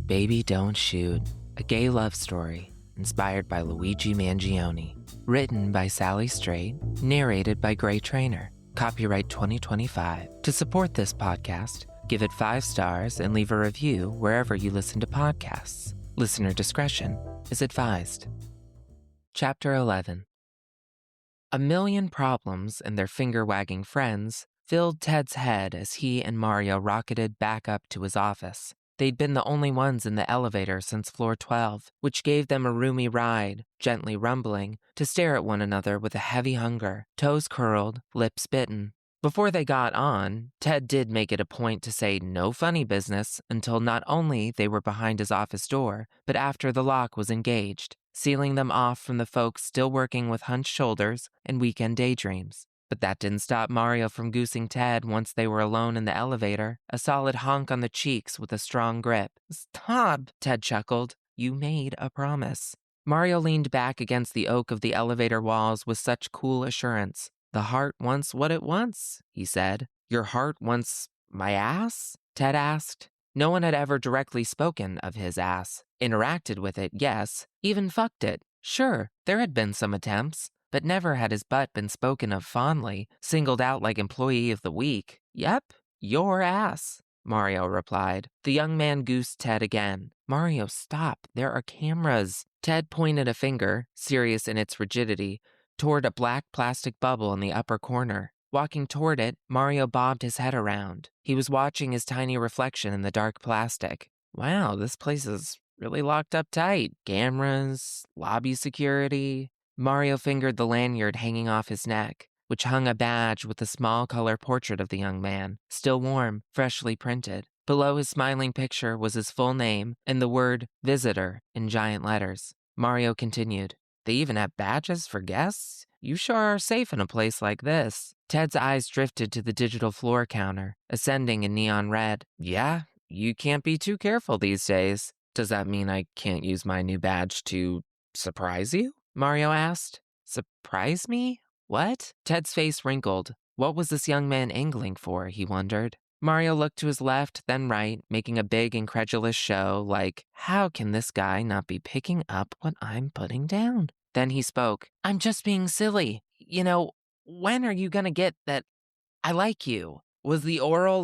Baby Don't Shoot, a gay love story inspired by Luigi Mangione. Written by Sally Strait, narrated by Gray Trainer. Copyright 2025. To support this podcast, give it 5 stars and leave a review wherever you listen to podcasts. Listener discretion is advised. Chapter 11. A million problems and their finger-wagging friends filled Ted's head as he and Mario rocketed back up to his office. They'd been the only ones in the elevator since floor 12, which gave them a roomy ride, gently rumbling, to stare at one another with a heavy hunger, toes curled, lips bitten. Before they got on, Ted did make it a point to say no funny business until not only they were behind his office door, but after the lock was engaged, sealing them off from the folks still working with hunched shoulders and weekend daydreams. But that didn't stop Mario from goosing Ted once they were alone in the elevator, a solid honk on the cheeks with a strong grip. "Stop," Ted chuckled. "You made a promise." Mario leaned back against the oak of the elevator walls with such cool assurance. "The heart wants what it wants," he said. "Your heart wants my ass?" Ted asked. No one had ever directly spoken of his ass. Interacted with it, yes. Even fucked it. Sure, there had been some attempts. But never had his butt been spoken of fondly, singled out like employee of the week. "Yep, your ass," Mario replied. The young man goosed Ted again. "Mario, stop. There are cameras." Ted pointed a finger, serious in its rigidity, toward a black plastic bubble in the upper corner. Walking toward it, Mario bobbed his head around. He was watching his tiny reflection in the dark plastic. Wow, this place is really locked up tight. Cameras, lobby security. Mario fingered the lanyard hanging off his neck, which hung a badge with a small color portrait of the young man, still warm, freshly printed. Below his smiling picture was his full name and the word visitor in giant letters. Mario continued, "They even have badges for guests? You sure are safe in a place like this." Ted's eyes drifted to the digital floor counter, ascending in neon red. "Yeah, you can't be too careful these days. Does that mean I can't use my new badge to surprise you?" Mario asked. "Surprise me? What?" Ted's face wrinkled. What was this young man angling for, he wondered. Mario looked to his left, then right, making a big, incredulous show, like, how can this guy not be picking up what I'm putting down? Then he spoke. "I'm just being silly. When are you gonna get that I like you? Was the oral,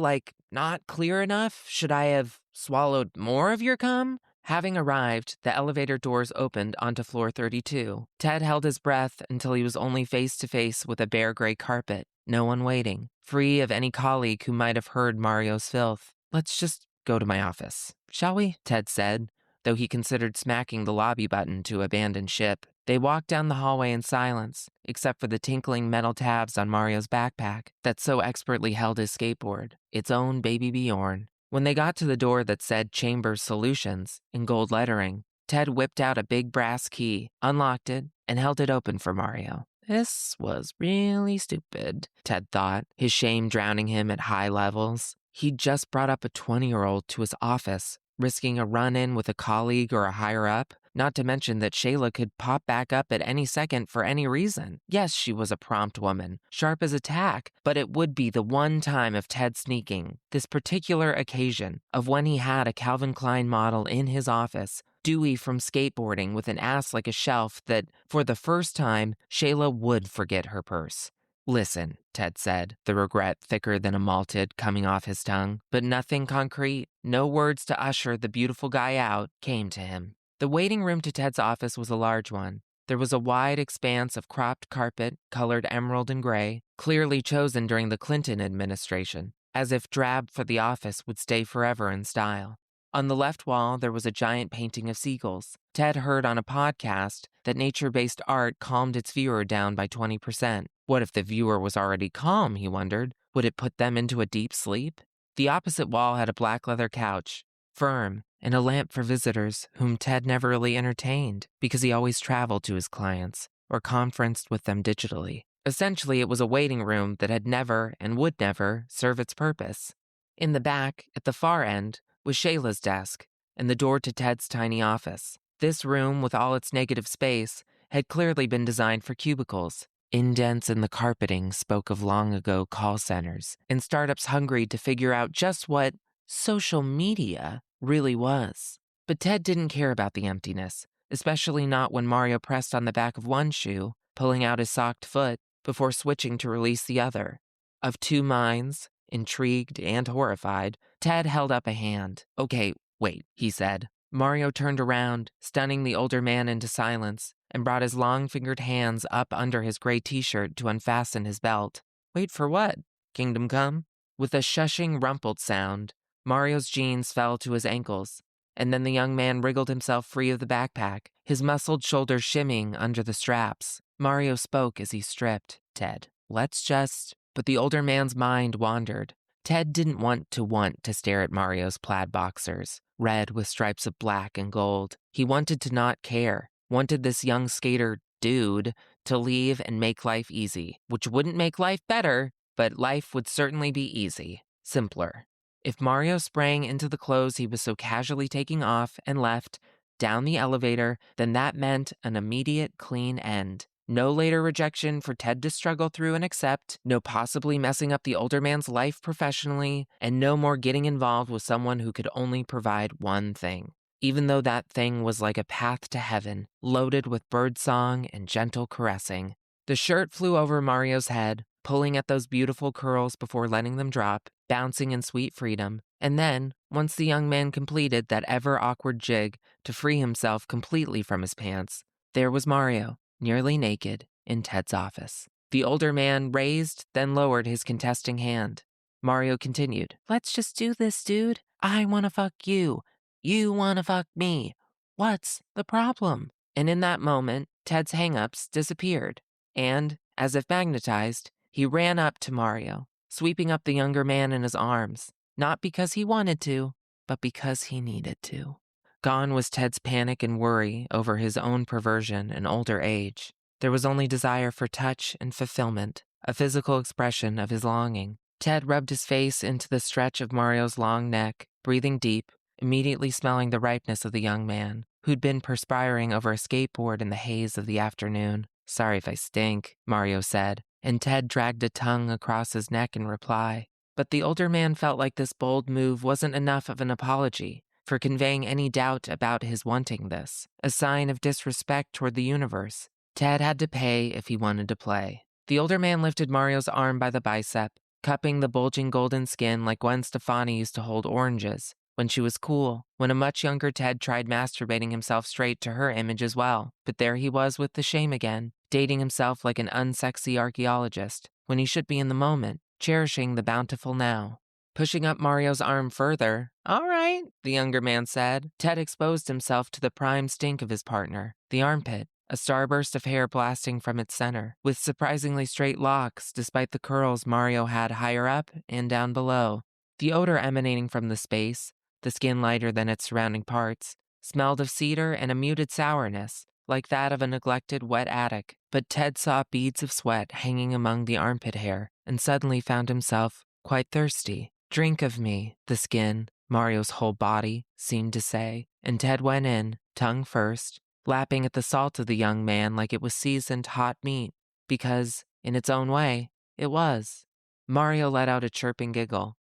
not clear enough? Should I have swallowed more of your cum?" Having arrived, the elevator doors opened onto floor 32. Ted held his breath until he was only face to face with a bare gray carpet, no one waiting, free of any colleague who might have heard Mario's filth. "Let's just go to my office, shall we?" Ted said, though he considered smacking the lobby button to abandon ship. They walked down the hallway in silence, except for the tinkling metal tabs on Mario's backpack that so expertly held his skateboard, its own baby Bjorn. When they got to the door that said Chambers Solutions in gold lettering, Ted whipped out a big brass key, unlocked it, and held it open for Mario. This was really stupid, Ted thought, his shame drowning him at high levels. He'd just brought up a 20-year-old to his office, risking a run-in with a colleague or a higher-up, not to mention that Shayla could pop back up at any second for any reason. Yes, she was a prompt woman, sharp as a tack, but it would be the one time of Ted sneaking, this particular occasion of when he had a Calvin Klein model in his office, dewy from skateboarding with an ass like a shelf that, for the first time, Shayla would forget her purse. "Listen," Ted said, the regret thicker than a malted coming off his tongue, but nothing concrete, no words to usher the beautiful guy out, came to him. The waiting room to Ted's office was a large one. There was a wide expanse of cropped carpet, colored emerald and gray, clearly chosen during the Clinton administration, as if drab for the office would stay forever in style. On the left wall, there was a giant painting of seagulls. Ted heard on a podcast that nature-based art calmed its viewer down by 20%. What if the viewer was already calm, he wondered? Would it put them into a deep sleep? The opposite wall had a black leather couch, firm, and a lamp for visitors whom Ted never really entertained because he always traveled to his clients or conferenced with them digitally. Essentially, it was a waiting room that had never and would never serve its purpose. In the back, at the far end, was Shayla's desk and the door to Ted's tiny office. This room, with all its negative space, had clearly been designed for cubicles. Indents in the carpeting spoke of long-ago call centers and startups hungry to figure out just what social media really was. But Ted didn't care about the emptiness, especially not when Mario pressed on the back of one shoe, pulling out his socked foot before switching to release the other. Of two minds, intrigued and horrified, Ted held up a hand. "Okay, wait," he said. Mario turned around, stunning the older man into silence, and brought his long-fingered hands up under his gray t-shirt to unfasten his belt. "Wait for what? Kingdom Come?" With a shushing, rumpled sound, Mario's jeans fell to his ankles, and then the young man wriggled himself free of the backpack, his muscled shoulders shimmying under the straps. Mario spoke as he stripped. "Ted, let's just..." But the older man's mind wandered. Ted didn't want to stare at Mario's plaid boxers, red with stripes of black and gold. He wanted to not care, wanted this young skater dude to leave and make life easy, which wouldn't make life better, but life would certainly be easy, simpler. If Mario sprang into the clothes he was so casually taking off and left down the elevator, then that meant an immediate clean end. No later rejection for Ted to struggle through and accept, no possibly messing up the older man's life professionally, and no more getting involved with someone who could only provide one thing. Even though that thing was like a path to heaven, loaded with birdsong and gentle caressing. The shirt flew over Mario's head, pulling at those beautiful curls before letting them drop, bouncing in sweet freedom. And then, once the young man completed that ever-awkward jig to free himself completely from his pants, there was Mario, nearly naked, in Ted's office. The older man raised, then lowered his contesting hand. Mario continued, "Let's just do this, dude. I wanna fuck you. You wanna fuck me. What's the problem?" And in that moment, Ted's hang-ups disappeared. And, as if magnetized, he ran up to Mario, sweeping up the younger man in his arms, not because he wanted to, but because he needed to. Gone was Ted's panic and worry over his own perversion and older age. There was only desire for touch and fulfillment, a physical expression of his longing. Ted rubbed his face into the stretch of Mario's long neck, breathing deep, immediately smelling the ripeness of the young man, who'd been perspiring over a skateboard in the haze of the afternoon. "Sorry if I stink," Mario said, and Ted dragged a tongue across his neck in reply. But the older man felt like this bold move wasn't enough of an apology for conveying any doubt about his wanting this, a sign of disrespect toward the universe. Ted had to pay if he wanted to play. The older man lifted Mario's arm by the bicep, cupping the bulging golden skin like Gwen Stefani used to hold oranges when she was cool, when a much younger Ted tried masturbating himself straight to her image as well. But there he was with the shame again, dating himself like an unsexy archaeologist, when he should be in the moment, cherishing the bountiful now. Pushing up Mario's arm further, "All right," the younger man said. Ted exposed himself to the prime stink of his partner, the armpit, a starburst of hair blasting from its center, with surprisingly straight locks despite the curls Mario had higher up and down below. The odor emanating from the space, the skin lighter than its surrounding parts, smelled of cedar and a muted sourness, like that of a neglected wet attic. But Ted saw beads of sweat hanging among the armpit hair and suddenly found himself quite thirsty. "Drink of me," the skin, Mario's whole body, seemed to say, and Ted went in, tongue first, lapping at the salt of the young man like it was seasoned hot meat, because, in its own way, it was. Mario let out a chirping giggle.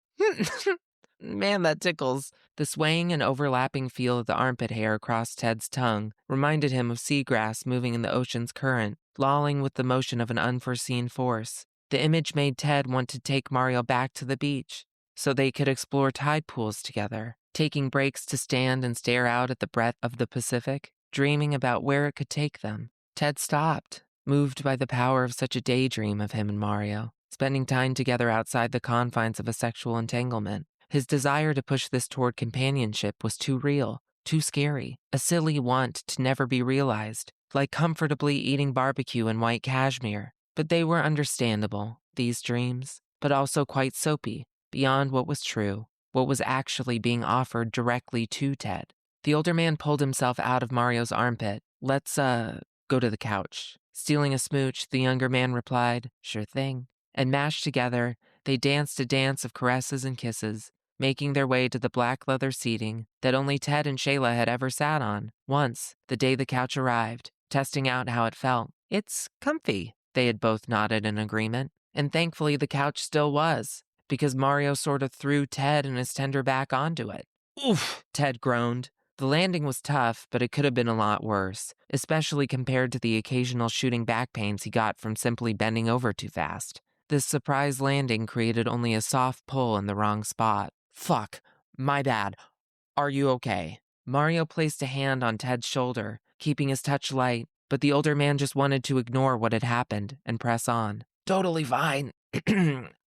"Man, that tickles." The swaying and overlapping feel of the armpit hair across Ted's tongue reminded him of seagrass moving in the ocean's current, lolling with the motion of an unforeseen force. The image made Ted want to take Mario back to the beach, so they could explore tide pools together, taking breaks to stand and stare out at the breadth of the Pacific, dreaming about where it could take them. Ted stopped, moved by the power of such a daydream of him and Mario, spending time together outside the confines of a sexual entanglement. His desire to push this toward companionship was too real, too scary, a silly want to never be realized, like comfortably eating barbecue in white cashmere. But they were understandable, these dreams, but also quite soapy, beyond what was true, what was actually being offered directly to Ted. The older man pulled himself out of Mario's armpit. "Let's, go to the couch." Stealing a smooch, the younger man replied, "Sure thing." And mashed together, they danced a dance of caresses and kisses, making their way to the black leather seating that only Ted and Shayla had ever sat on, once, the day the couch arrived, testing out how it felt. "It's comfy," they had both nodded in agreement, and thankfully the couch still was, because Mario sort of threw Ted and his tender back onto it. "Oof," Ted groaned, The landing was tough, but it could have been a lot worse, especially compared to the occasional shooting back pains he got from simply bending over too fast. This surprise landing created only a soft pull in the wrong spot. Fuck, my bad. Are you okay? Mario placed a hand on Ted's shoulder, keeping his touch light, but the older man just wanted to ignore what had happened and press on. Totally fine.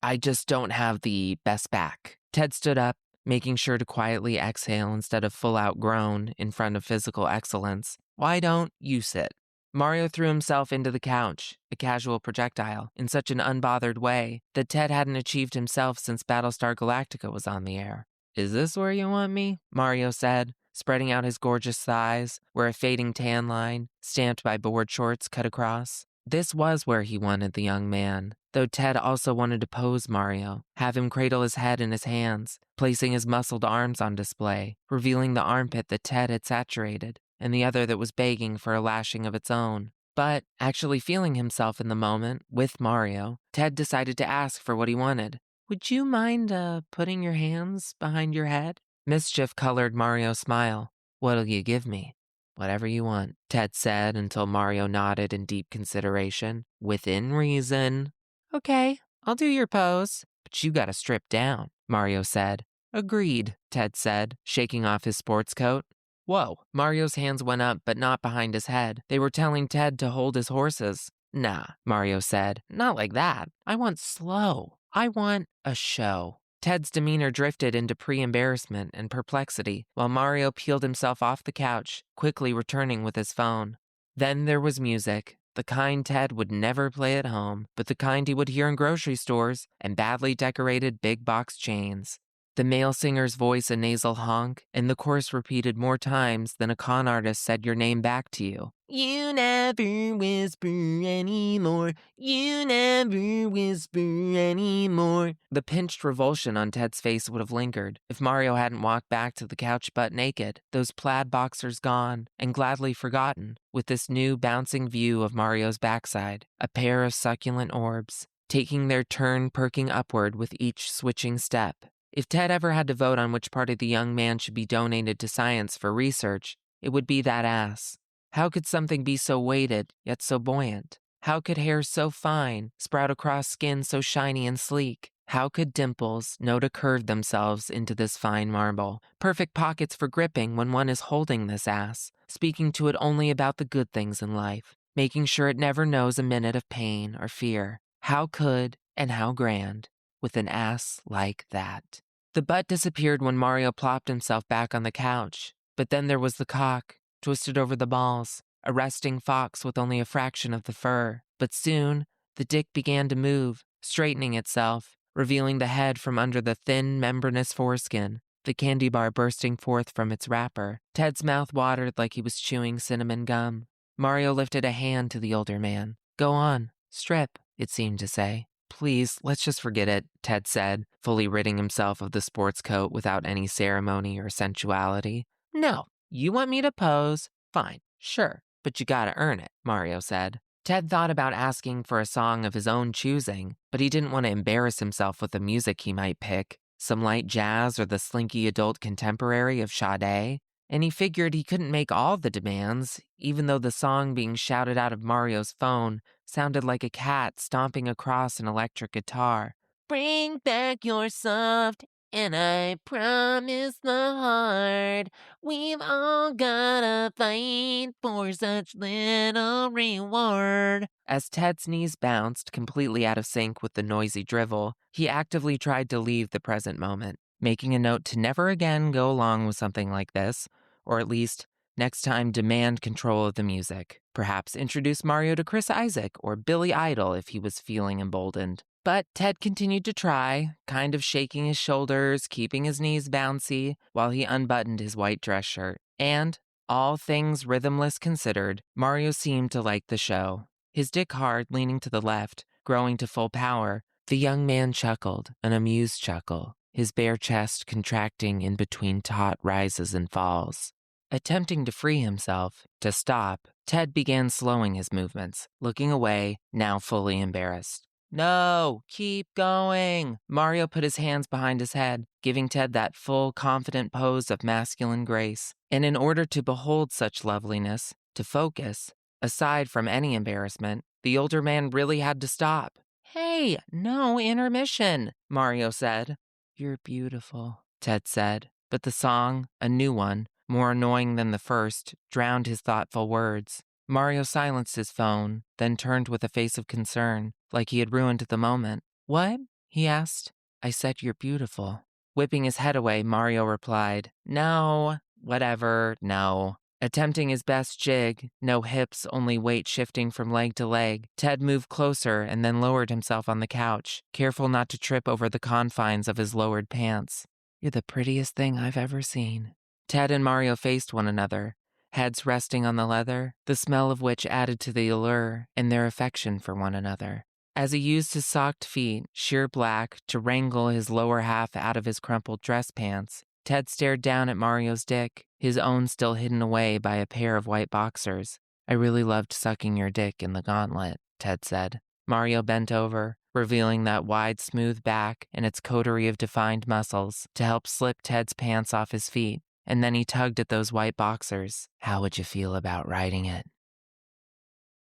I just don't have the best back. Ted stood up, making sure to quietly exhale instead of full out groan in front of physical excellence. Why don't you sit? Mario threw himself into the couch, a casual projectile, in such an unbothered way that Ted hadn't achieved himself since Battlestar Galactica was on the air. Is this where you want me? Mario said, spreading out his gorgeous thighs, where a fading tan line, stamped by board shorts, cut across. This was where he wanted the young man, though Ted also wanted to pose Mario, have him cradle his head in his hands, placing his muscled arms on display, revealing the armpit that Ted had saturated, and the other that was begging for a lashing of its own. But, actually feeling himself in the moment, with Mario, Ted decided to ask for what he wanted. Would you mind, putting your hands behind your head? Mischief colored Mario's smile. What'll you give me? Whatever you want, Ted said until Mario nodded in deep consideration. Within reason. Okay, I'll do your pose. But you gotta strip down, Mario said. Agreed, Ted said, shaking off his sports coat. Whoa, Mario's hands went up, but not behind his head. They were telling Ted to hold his horses. Nah, Mario said. Not like that. I want slow. I want a show. Ted's demeanor drifted into pre-embarrassment and perplexity while Mario peeled himself off the couch, quickly returning with his phone. Then there was music, the kind Ted would never play at home, but the kind he would hear in grocery stores and badly decorated big box chains. The male singer's voice a nasal honk, and the chorus repeated more times than a con artist said your name back to you. You never whisper anymore. You never whisper anymore. The pinched revulsion on Ted's face would have lingered if Mario hadn't walked back to the couch butt naked, those plaid boxers gone, and gladly forgotten, with this new bouncing view of Mario's backside, a pair of succulent orbs, taking their turn perking upward with each switching step. If Ted ever had to vote on which part of the young man should be donated to science for research, it would be that ass. How could something be so weighted, yet so buoyant? How could hair so fine sprout across skin so shiny and sleek? How could dimples know to curve themselves into this fine marble? Perfect pockets for gripping when one is holding this ass, speaking to it only about the good things in life, making sure it never knows a minute of pain or fear. How could, and how grand, with an ass like that? The butt disappeared when Mario plopped himself back on the couch, but then there was the cock, twisted over the balls, a resting fox with only a fraction of the fur. But soon, the dick began to move, straightening itself, revealing the head from under the thin, membranous foreskin, the candy bar bursting forth from its wrapper. Ted's mouth watered like he was chewing cinnamon gum. Mario lifted a hand to the older man. Go on, strip, it seemed to say. Please, let's just forget it, Ted said, fully ridding himself of the sports coat without any ceremony or sensuality. No, you want me to pose? Fine, sure, but you gotta earn it, Mario said. Ted thought about asking for a song of his own choosing, but he didn't want to embarrass himself with the music he might pick, some light jazz or the slinky adult contemporary of Sade, and he figured he couldn't make all the demands, even though the song being shouted out of Mario's phone sounded like a cat stomping across an electric guitar. Bring back your soft, and I promise the hard. We've all gotta fight for such little reward. As Ted's knees bounced, completely out of sync with the noisy drivel, he actively tried to leave the present moment, making a note to never again go along with something like this, or at least, next time demand control of the music. Perhaps introduce Mario to Chris Isaak or Billy Idol if he was feeling emboldened. But Ted continued to try, kind of shaking his shoulders, keeping his knees bouncy, while he unbuttoned his white dress shirt. And, all things rhythmless considered, Mario seemed to like the show. His dick hard, leaning to the left, growing to full power, the young man chuckled, an amused chuckle, his bare chest contracting in between taut rises and falls. Attempting to free himself, to stop, Ted began slowing his movements, looking away, now fully embarrassed. No, keep going. Mario put his hands behind his head, giving Ted that full, confident pose of masculine grace. And in order to behold such loveliness, to focus, aside from any embarrassment, the older man really had to stop. Hey, no intermission, Mario said. You're beautiful, Ted said. But the song, a new one, more annoying than the first, drowned his thoughtful words. Mario silenced his phone, then turned with a face of concern, like he had ruined the moment. What? He asked. I said you're beautiful. Whipping his head away, Mario replied, No, whatever, no. Attempting his best jig, no hips, only weight shifting from leg to leg, Ted moved closer and then lowered himself on the couch, careful not to trip over the confines of his lowered pants. You're the prettiest thing I've ever seen. Ted and Mario faced one another, heads resting on the leather, the smell of which added to the allure and their affection for one another. As he used his socked feet, sheer black, to wrangle his lower half out of his crumpled dress pants, Ted stared down at Mario's dick, his own still hidden away by a pair of white boxers. I really loved sucking your dick in the gauntlet, Ted said. Mario bent over, revealing that wide, smooth back and its coterie of defined muscles to help slip Ted's pants off his feet, and then he tugged at those white boxers. How would you feel about riding it?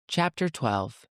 Chapter 12.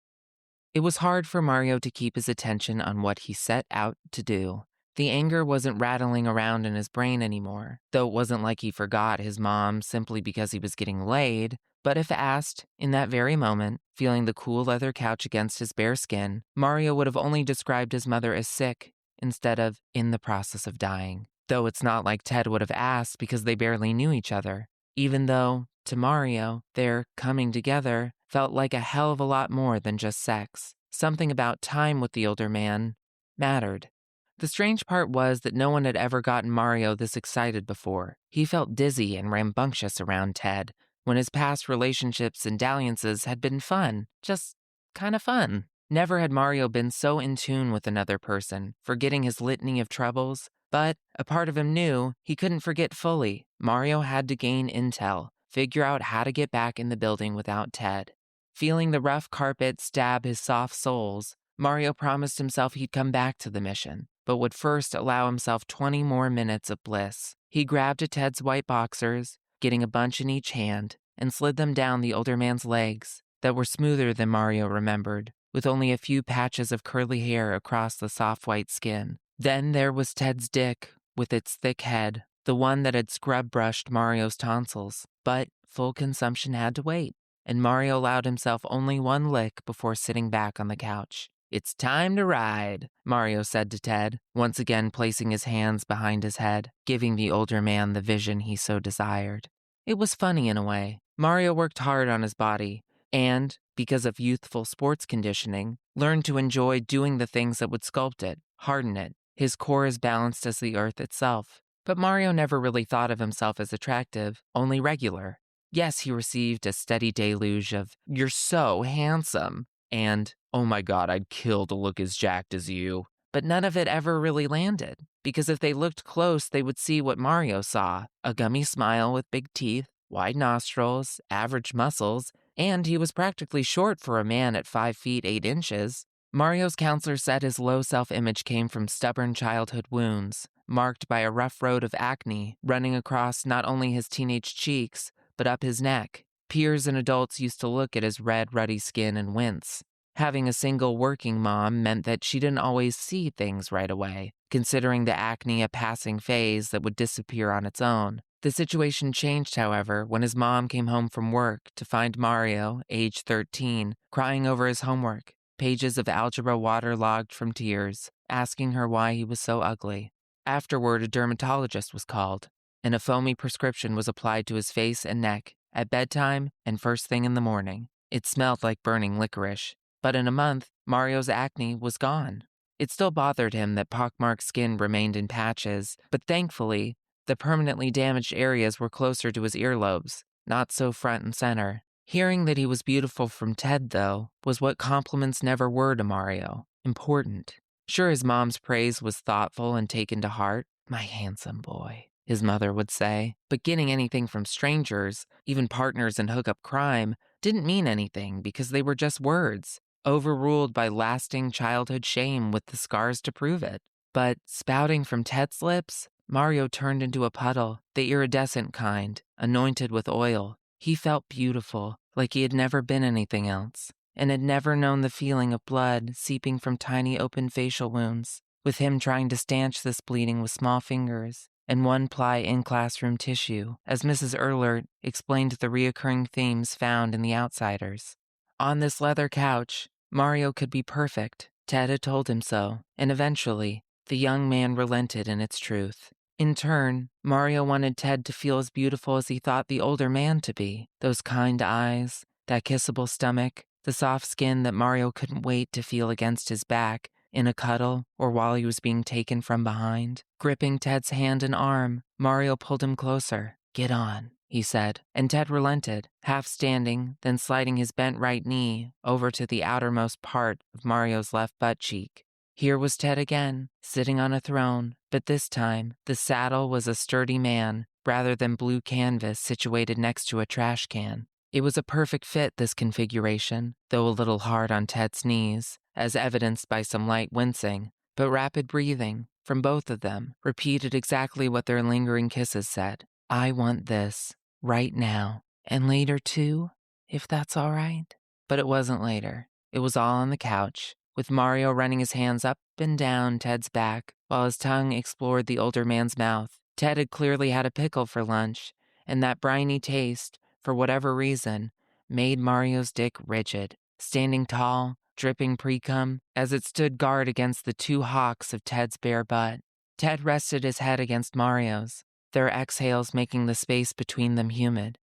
It was hard for Mario to keep his attention on what he set out to do. The anger wasn't rattling around in his brain anymore, though it wasn't like he forgot his mom simply because he was getting laid. But if asked, in that very moment, feeling the cool leather couch against his bare skin, Mario would have only described his mother as sick instead of in the process of dying. Though it's not like Ted would have asked because they barely knew each other. Even though, to Mario, their coming together felt like a hell of a lot more than just sex. Something about time with the older man mattered. The strange part was that no one had ever gotten Mario this excited before. He felt dizzy and rambunctious around Ted, when his past relationships and dalliances had been fun, just kind of fun. Never had Mario been so in tune with another person, forgetting his litany of troubles. But a part of him knew he couldn't forget fully. Mario had to gain intel, figure out how to get back in the building without Ted. Feeling the rough carpet stab his soft soles, Mario promised himself he'd come back to the mission, but would first allow himself 20 more minutes of bliss. He grabbed at Ted's white boxers, getting a bunch in each hand, and slid them down the older man's legs that were smoother than Mario remembered, with only a few patches of curly hair across the soft white skin. Then there was Ted's dick, with its thick head, the one that had scrub-brushed Mario's tonsils. But full consumption had to wait, and Mario allowed himself only one lick before sitting back on the couch. It's time to ride, Mario said to Ted, once again placing his hands behind his head, giving the older man the vision he so desired. It was funny in a way. Mario worked hard on his body, and, because of youthful sports conditioning, learned to enjoy doing the things that would sculpt it, harden it, his core as balanced as the earth itself. But Mario never really thought of himself as attractive, only regular. Yes, he received a steady deluge of, "You're so handsome," and, "Oh my god, I'd kill to look as jacked as you." But none of it ever really landed, because if they looked close, they would see what Mario saw: a gummy smile with big teeth, wide nostrils, average muscles, and he was practically short for a man at 5 feet 8 inches. Mario's counselor said his low self-image came from stubborn childhood wounds, marked by a rough road of acne running across not only his teenage cheeks, but up his neck. Peers and adults used to look at his red, ruddy skin and wince. Having a single working mom meant that she didn't always see things right away, considering the acne a passing phase that would disappear on its own. The situation changed, however, when his mom came home from work to find Mario, age 13, crying over his homework, pages of algebra waterlogged from tears, asking her why he was so ugly. Afterward, a dermatologist was called, and a foamy prescription was applied to his face and neck, at bedtime and first thing in the morning. It smelled like burning licorice. But in a month, Mario's acne was gone. It still bothered him that pockmarked skin remained in patches, but thankfully, the permanently damaged areas were closer to his earlobes, not so front and center. Hearing that he was beautiful from Ted, though, was what compliments never were to Mario. Important. Sure, his mom's praise was thoughtful and taken to heart. "My handsome boy," his mother would say. But getting anything from strangers, even partners in hookup crime, didn't mean anything because they were just words. overruled by lasting childhood shame with the scars to prove it. But spouting from Ted's lips, Mario turned into a puddle, the iridescent kind, anointed with oil. He felt beautiful, like he had never been anything else, and had never known the feeling of blood seeping from tiny open facial wounds, with him trying to stanch this bleeding with small fingers and one-ply in-classroom tissue, as Mrs. Erlert explained the reoccurring themes found in The Outsiders. On this leather couch, Mario could be perfect. Ted had told him so, and eventually, the young man relented in its truth. In turn, Mario wanted Ted to feel as beautiful as he thought the older man to be. Those kind eyes, that kissable stomach, the soft skin that Mario couldn't wait to feel against his back, in a cuddle or while he was being taken from behind. Gripping Ted's hand and arm, Mario pulled him closer. "Get on," he said, and Ted relented, half standing, then sliding his bent right knee over to the outermost part of Mario's left butt cheek. Here was Ted again, sitting on a throne, but this time the saddle was a sturdy man rather than blue canvas situated next to a trash can. It was a perfect fit, this configuration, though a little hard on Ted's knees, as evidenced by some light wincing, but rapid breathing from both of them repeated exactly what their lingering kisses said. "I want this, right now, and later too, if that's all right." But it wasn't later. It was all on the couch, with Mario running his hands up and down Ted's back while his tongue explored the older man's mouth. Ted had clearly had a pickle for lunch, and that briny taste, for whatever reason, made Mario's dick rigid, standing tall, dripping pre-cum, as it stood guard against the two hocks of Ted's bare butt. Ted rested his head against Mario's, their exhales making the space between them humid.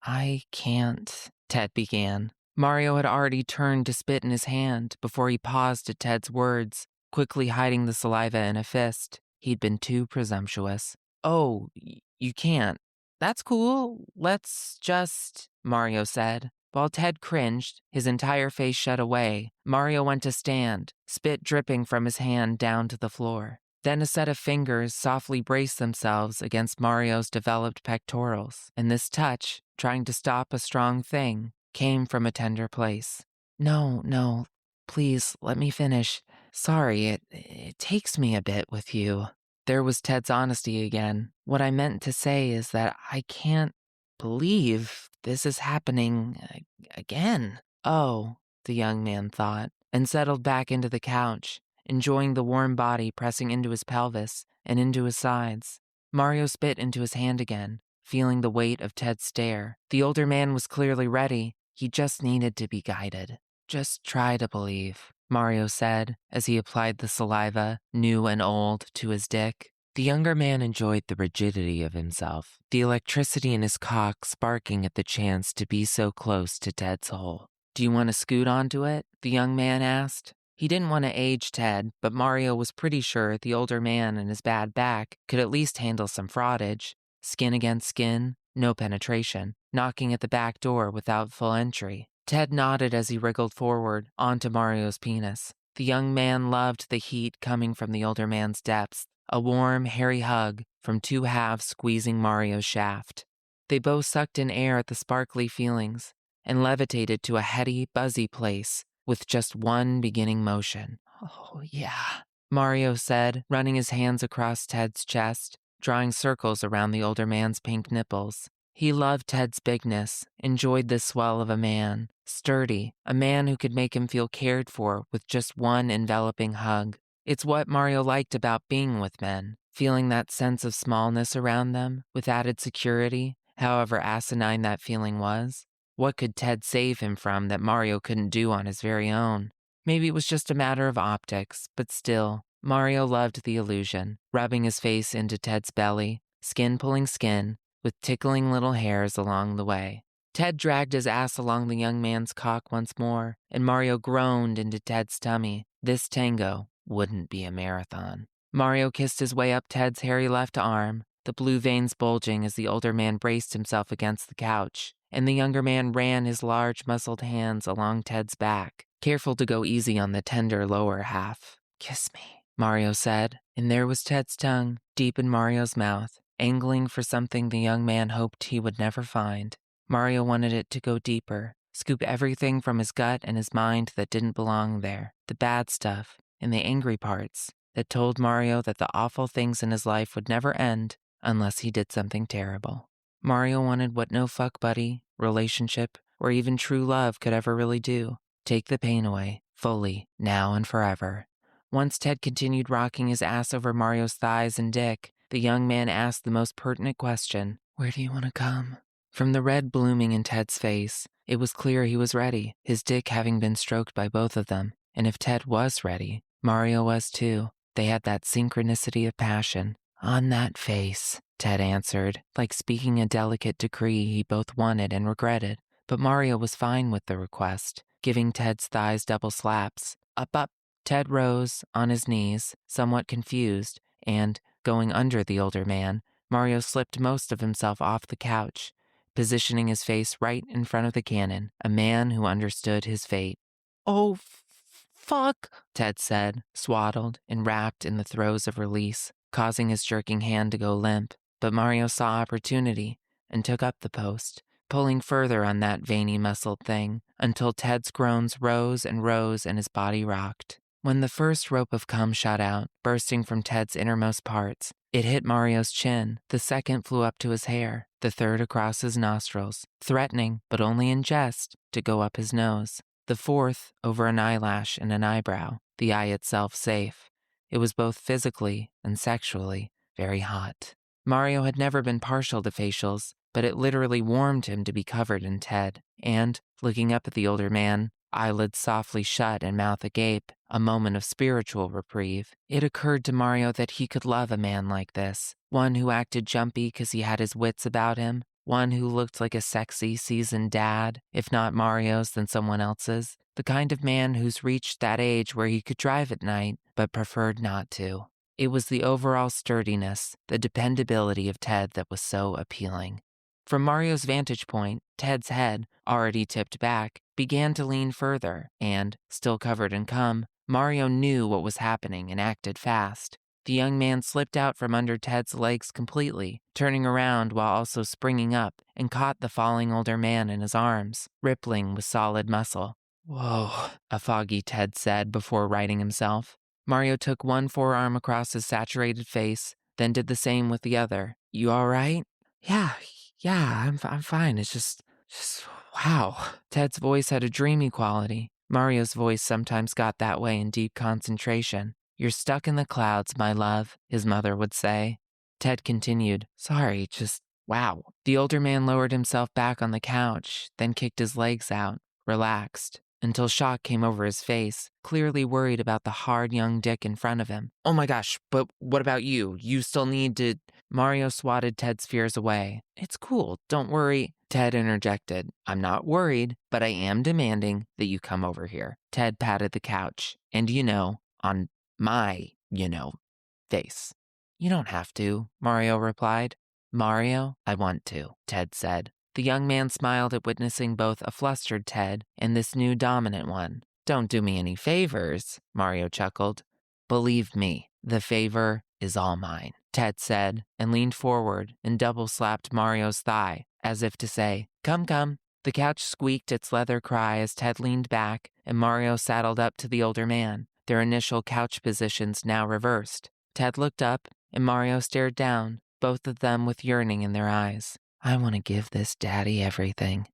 "I can't," Ted began. Mario had already turned to spit in his hand before he paused at Ted's words, quickly hiding the saliva in a fist. He'd been too presumptuous. "Oh, you can't. That's cool. Let's just," Mario said. While Ted cringed, his entire face shut away, Mario went to stand, spit dripping from his hand down to the floor. Then a set of fingers softly braced themselves against Mario's developed pectorals, and this touch, trying to stop a strong thing, came from a tender place. No, please, let me finish. Sorry, it takes me a bit with you." There was Ted's honesty again. "What I meant to say is that I can't believe this is happening again." "Oh," the young man thought, and settled back into the couch, enjoying the warm body pressing into his pelvis and into his sides. Mario spit into his hand again, feeling the weight of Ted's stare. The older man was clearly ready. He just needed to be guided. "Just try to believe," Mario said as he applied the saliva, new and old, to his dick. The younger man enjoyed the rigidity of himself, the electricity in his cock sparking at the chance to be so close to Ted's hole. "Do you want to scoot onto it?" the young man asked. He didn't want to age Ted, but Mario was pretty sure the older man and his bad back could at least handle some fraudage. Skin against skin, no penetration, knocking at the back door without full entry. Ted nodded as he wriggled forward onto Mario's penis. The young man loved the heat coming from the older man's depths, a warm, hairy hug from two halves squeezing Mario's shaft. They both sucked in air at the sparkly feelings and levitated to a heady, buzzy place with just one beginning motion. "Oh, yeah," Mario said, running his hands across Ted's chest, drawing circles around the older man's pink nipples. He loved Ted's bigness, enjoyed this swell of a man, sturdy, a man who could make him feel cared for with just one enveloping hug. It's what Mario liked about being with men, feeling that sense of smallness around them, with added security, however asinine that feeling was. What could Ted save him from that Mario couldn't do on his very own? Maybe it was just a matter of optics, but still, Mario loved the illusion, rubbing his face into Ted's belly, skin pulling skin, with tickling little hairs along the way. Ted dragged his ass along the young man's cock once more, and Mario groaned into Ted's tummy. This tango wouldn't be a marathon. Mario kissed his way up Ted's hairy left arm, the blue veins bulging as the older man braced himself against the couch, and the younger man ran his large muscled hands along Ted's back, careful to go easy on the tender lower half. "Kiss me," Mario said, and there was Ted's tongue, deep in Mario's mouth, angling for something the young man hoped he would never find. Mario wanted it to go deeper, scoop everything from his gut and his mind that didn't belong there, the bad stuff and the angry parts that told Mario that the awful things in his life would never end unless he did something terrible. Mario wanted what no fuck buddy, relationship, or even true love could ever really do. Take the pain away, fully, now and forever. Once Ted continued rocking his ass over Mario's thighs and dick, the young man asked the most pertinent question, "Where do you want to come?" From the red blooming in Ted's face, it was clear he was ready, his dick having been stroked by both of them. And if Ted was ready, Mario was too. They had that synchronicity of passion. "On that face," Ted answered, like speaking a delicate decree he both wanted and regretted. But Mario was fine with the request, giving Ted's thighs double slaps. Up, up. Ted rose, on his knees, somewhat confused, and, going under the older man, Mario slipped most of himself off the couch, positioning his face right in front of the cannon, a man who understood his fate. "Oh, fuck," Ted said, swaddled and wrapped in the throes of release, causing his jerking hand to go limp. But Mario saw opportunity and took up the post, pulling further on that veiny muscled thing until Ted's groans rose and rose and his body rocked. When the first rope of cum shot out, bursting from Ted's innermost parts, it hit Mario's chin. The second flew up to his hair, the third across his nostrils, threatening, but only in jest, to go up his nose. The fourth over an eyelash and an eyebrow, the eye itself safe. It was both physically and sexually very hot. Mario had never been partial to facials, but it literally warmed him to be covered in Ted. And, looking up at the older man, eyelids softly shut and mouth agape, a moment of spiritual reprieve, it occurred to Mario that he could love a man like this, one who acted jumpy because he had his wits about him, one who looked like a sexy, seasoned dad, if not Mario's then someone else's, the kind of man who's reached that age where he could drive at night, but preferred not to. It was the overall sturdiness, the dependability of Ted that was so appealing. From Mario's vantage point, Ted's head, already tipped back, began to lean further, and, still covered in cum, Mario knew what was happening and acted fast. The young man slipped out from under Ted's legs completely, turning around while also springing up, and caught the falling older man in his arms, rippling with solid muscle. "Whoa," a foggy Ted said before righting himself. Mario took one forearm across his saturated face, then did the same with the other. "You all right?" Yeah, I'm fine. It's just, wow." Ted's voice had a dreamy quality. Mario's voice sometimes got that way in deep concentration. "You're stuck in the clouds, my love," his mother would say. Ted continued, "Sorry, just, wow." The older man lowered himself back on the couch, then kicked his legs out, relaxed, until shock came over his face, clearly worried about the hard young dick in front of him. "Oh my gosh, but what about you? You still need to..." Mario swatted Ted's fears away. "It's cool, don't worry." Ted interjected, "I'm not worried, but I am demanding that you come over here." Ted patted the couch, and on my, face. "You don't have to," Mario replied. "Mario, I want to," Ted said. The young man smiled at witnessing both a flustered Ted and this new dominant one. "Don't do me any favors," Mario chuckled. "Believe me, the favor is all mine," Ted said, and leaned forward and double-slapped Mario's thigh, as if to say, "Come, come." The couch squeaked its leather cry as Ted leaned back and Mario saddled up to the older man, their initial couch positions now reversed. Ted looked up, and Mario stared down, both of them with yearning in their eyes. "I want to give this daddy everything.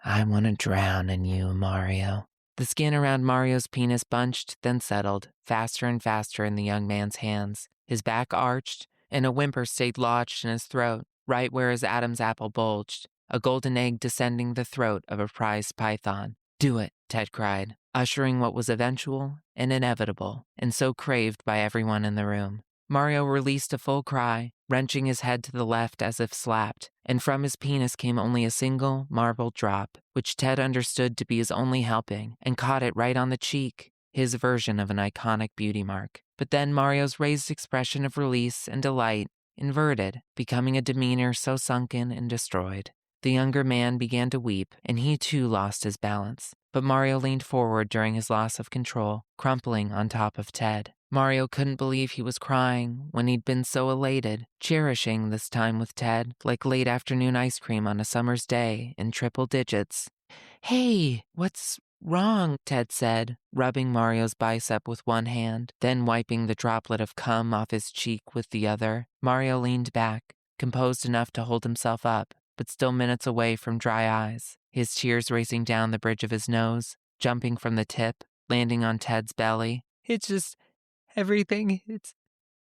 I want to drown in you, Mario." The skin around Mario's penis bunched, then settled, faster and faster in the young man's hands. His back arched, and a whimper stayed lodged in his throat, right where his Adam's apple bulged, a golden egg descending the throat of a prized python. "Do it," Ted cried, ushering what was eventual and inevitable, and so craved by everyone in the room. Mario released a full cry, wrenching his head to the left as if slapped, and from his penis came only a single marble drop, which Ted understood to be his only helping, and caught it right on the cheek, his version of an iconic beauty mark. But then Mario's raised expression of release and delight inverted, becoming a demeanor so sunken and destroyed. The younger man began to weep, and he too lost his balance. But Mario leaned forward during his loss of control, crumpling on top of Ted. Mario couldn't believe he was crying when he'd been so elated, cherishing this time with Ted like late afternoon ice cream on a summer's day in triple digits. Hey, what's wrong? Ted said, rubbing Mario's bicep with one hand, then wiping the droplet of cum off his cheek with the other. Mario leaned back, composed enough to hold himself up, but still minutes away from dry eyes, his tears racing down the bridge of his nose, jumping from the tip, landing on Ted's belly. It's just everything.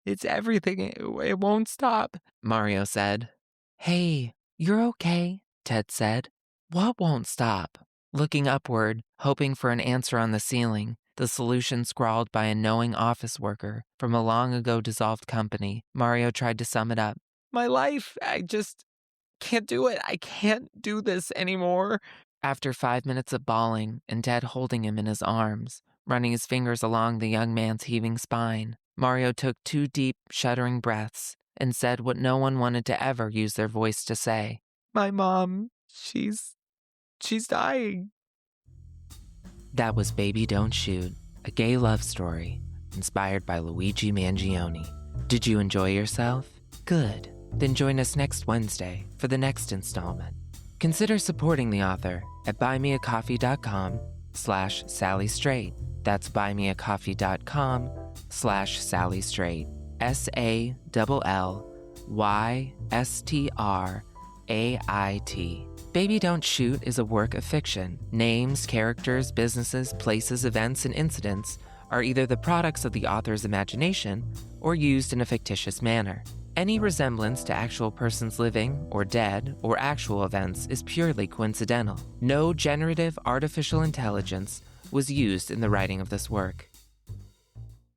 It's everything. It won't stop, Mario said. Hey, you're okay, Ted said. What won't stop? Looking upward, hoping for an answer on the ceiling, the solution scrawled by a knowing office worker from a long ago dissolved company, Mario tried to sum it up. My life, I just can't do it. I can't do this anymore. After 5 minutes of bawling and Ted holding him in his arms, running his fingers along the young man's heaving spine, Mario took 2 deep, shuddering breaths and said what no one wanted to ever use their voice to say. My mom, she's dying. That was Baby Don't Shoot, a gay love story inspired by Luigi Mangione. Did you enjoy yourself? Good. Then join us next Wednesday for the next installment. Consider supporting the author at buymeacoffee.com/Sally Straight. That's buymeacoffee.com/Sally Straight. SALLYSTRAIT. Baby Don't Shoot is a work of fiction. Names, characters, businesses, places, events, and incidents are either the products of the author's imagination or used in a fictitious manner. Any resemblance to actual persons living or dead or actual events is purely coincidental. No generative artificial intelligence was used in the writing of this work.